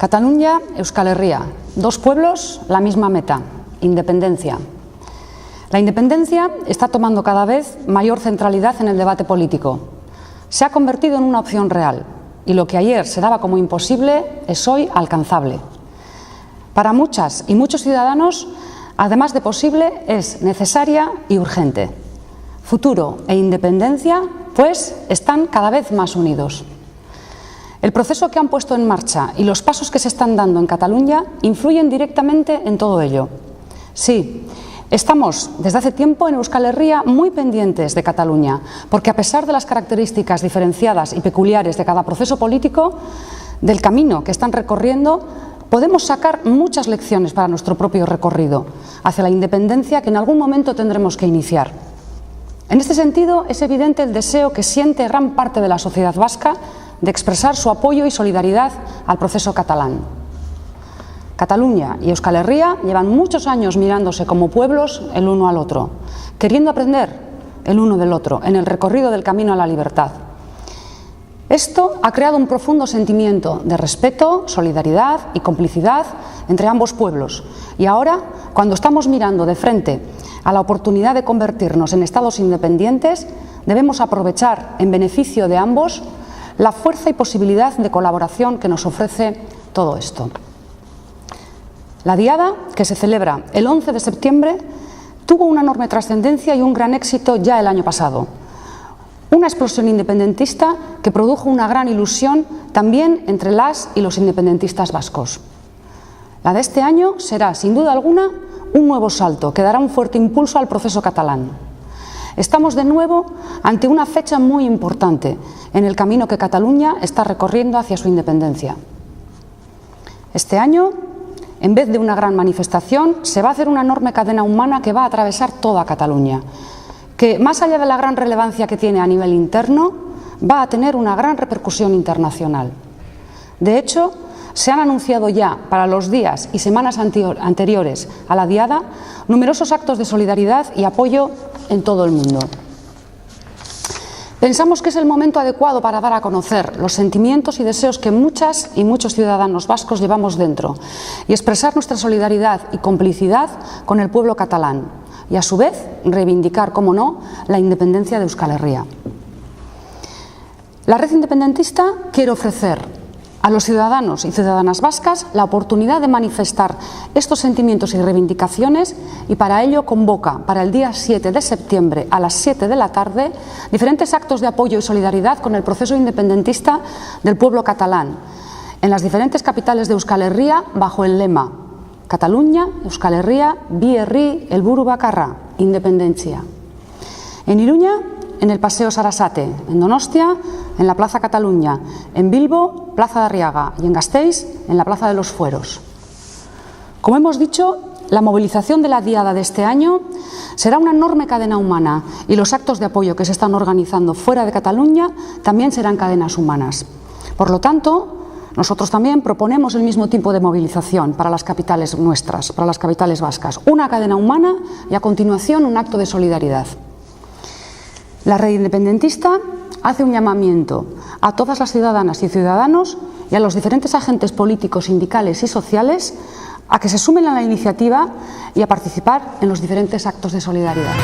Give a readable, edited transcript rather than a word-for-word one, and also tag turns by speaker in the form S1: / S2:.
S1: Cataluña, Euskal Herria, dos pueblos, la misma meta, independencia. La independencia está tomando cada vez mayor centralidad en el debate político. Se ha convertido en una opción real y lo que ayer se daba como imposible es hoy alcanzable. Para muchas y muchos ciudadanos, además de posible, es necesaria y urgente. Futuro e independencia, pues, están cada vez más unidos. El proceso que han puesto en marcha y los pasos que se están dando en Cataluña influyen directamente en todo ello. Sí, estamos desde hace tiempo en Euskal Herria muy pendientes de Cataluña, porque a pesar de las características diferenciadas y peculiares de cada proceso político, del camino que están recorriendo, podemos sacar muchas lecciones para nuestro propio recorrido hacia la independencia que en algún momento tendremos que iniciar. En este sentido, es evidente el deseo que siente gran parte de la sociedad vasca de expresar su apoyo y solidaridad al proceso catalán. Cataluña y Euskal Herria llevan muchos años mirándose como pueblos el uno al otro, queriendo aprender el uno del otro en el recorrido del camino a la libertad. Esto ha creado un profundo sentimiento de respeto, solidaridad y complicidad entre ambos pueblos. Y ahora, cuando estamos mirando de frente a la oportunidad de convertirnos en estados independientes, debemos aprovechar en beneficio de ambos la fuerza y posibilidad de colaboración que nos ofrece todo esto. La Diada, que se celebra el 11 de septiembre, tuvo una enorme trascendencia y un gran éxito ya el año pasado. Una explosión independentista que produjo una gran ilusión también entre las y los independentistas vascos. La de este año será, sin duda alguna, un nuevo salto que dará un fuerte impulso al proceso catalán. Estamos de nuevo ante una fecha muy importante en el camino que Cataluña está recorriendo hacia su independencia. Este año, en vez de una gran manifestación, se va a hacer una enorme cadena humana que va a atravesar toda Cataluña, que más allá de la gran relevancia que tiene a nivel interno, va a tener una gran repercusión internacional. De hecho, se han anunciado ya para los días y semanas anteriores a la Diada numerosos actos de solidaridad y apoyo en todo el mundo. Pensamos que es el momento adecuado para dar a conocer los sentimientos y deseos que muchas y muchos ciudadanos vascos llevamos dentro y expresar nuestra solidaridad y complicidad con el pueblo catalán y, a su vez, reivindicar, como no, la independencia de Euskal Herria. La Red Independentista quiere ofrecer a los ciudadanos y ciudadanas vascas la oportunidad de manifestar estos sentimientos y reivindicaciones y para ello convoca para el día 7 de septiembre a las 7 de la tarde diferentes actos de apoyo y solidaridad con el proceso independentista del pueblo catalán en las diferentes capitales de Euskal Herria bajo el lema Cataluña, Euskal Herria, bi herri helburu bakarra, independentzia. En Iruña, en el Paseo Sarasate, en Donostia, en la Plaza Cataluña, en Bilbo, Plaza de Arriaga y en Gasteiz, en la Plaza de los Fueros. Como hemos dicho, la movilización de la Diada de este año será una enorme cadena humana y los actos de apoyo que se están organizando fuera de Cataluña también serán cadenas humanas. Por lo tanto, nosotros también proponemos el mismo tipo de movilización para las capitales nuestras, para las capitales vascas. Una cadena humana y a continuación un acto de solidaridad. La Red Independentista hace un llamamiento a todas las ciudadanas y ciudadanos y a los diferentes agentes políticos, sindicales y sociales a que se sumen a la iniciativa y a participar en los diferentes actos de solidaridad.